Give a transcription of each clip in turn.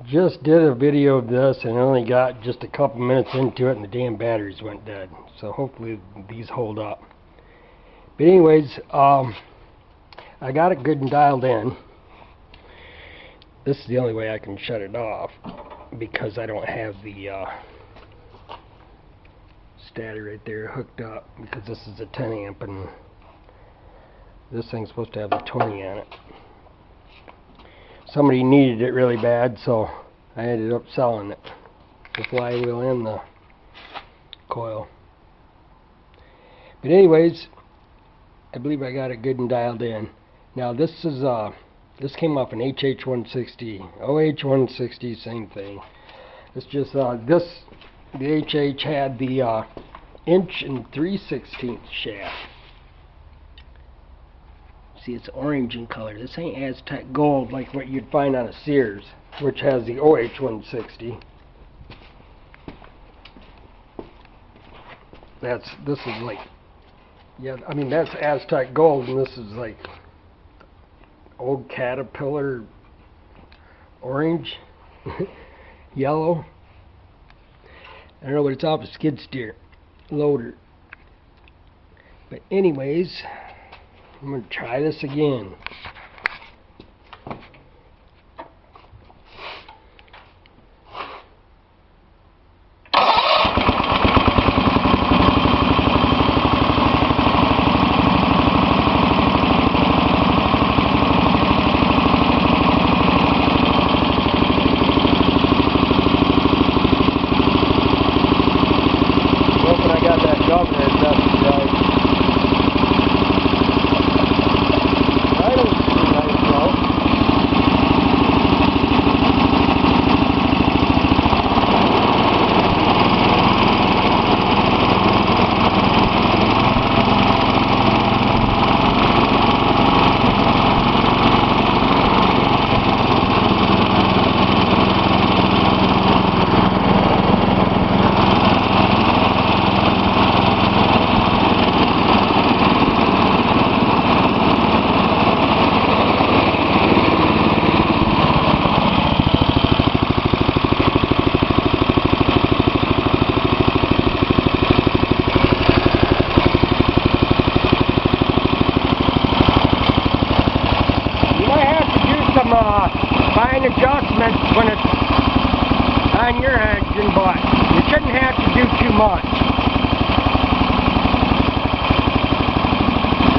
Just did a video of this and only got just a couple minutes into it and the damn batteries went dead. So hopefully these hold up. But anyways, I got it good and dialed in. This is the only way I can shut it off because I don't have the stator right there hooked up, because this is a 10 amp and this thing's supposed to have a 20 on it. Somebody needed it really bad, so I ended up selling it, the flywheel and the coil. But anyways, I believe I got it good and dialed in. Now this is this came off an HH160, OH160, same thing. It's just the HH had the 1 3/16" shaft. See, it's orange in color. This ain't Aztec gold like what you'd find on a Sears, which has the OH160. This is like, yeah, I mean that's Aztec gold, and this is like old Caterpillar orange, yellow. I don't know, but it's off a skid steer loader. But anyways, I'm going to try this again. Hoping I got that governor adjusted right. Fine adjustments when it's on your engine, but you shouldn't have to do too much.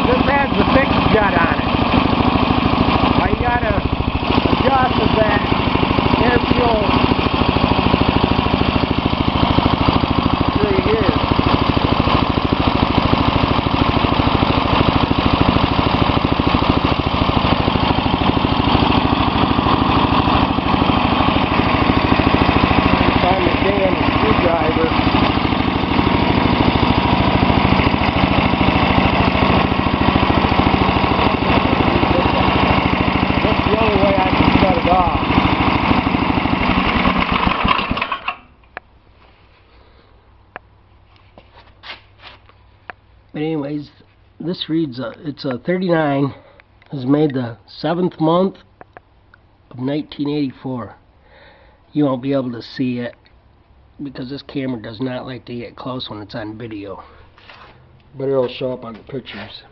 This has the fixed jet on it. All you gotta adjust is that air fuel through here. But anyways, this reads, it's a 39. It was made the 7th month of 1984. You won't be able to see it because this camera does not like to get close when it's on video. But it'll show up on the pictures.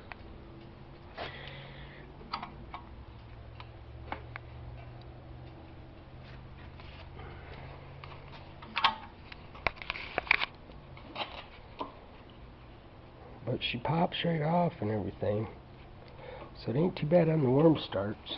But she pops right off and everything, so it ain't too bad on the warm starts.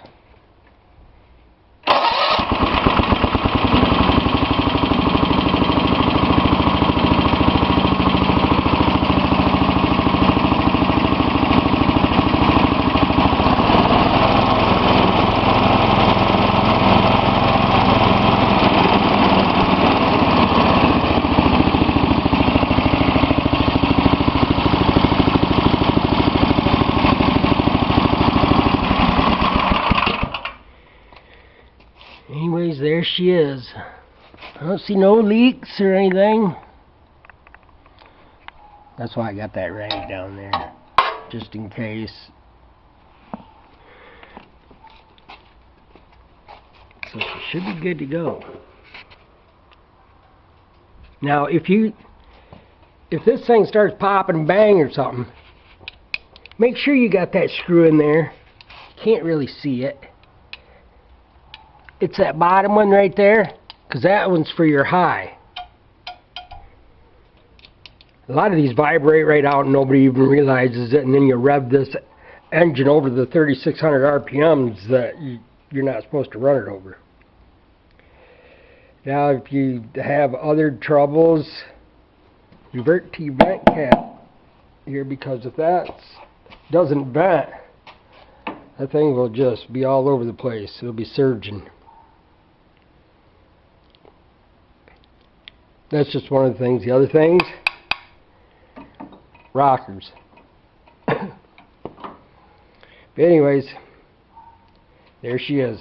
Anyways, there she is. I don't see no leaks or anything. That's why I got that rag down there, just in case. So she should be good to go. Now, if this thing starts popping and bang or something, make sure you got that screw in there. Can't really see it. It's that bottom one right there, because that one's for your high. A lot of these vibrate right out and nobody even realizes it, and then you rev this engine over the 3,600 RPMs that you're not supposed to run it over. Now, if you have other troubles, revert to your vent cap here, because if that doesn't vent, that thing will just be all over the place. It'll be surging. That's just one of the things. The other things, rockers. But anyways, there she is.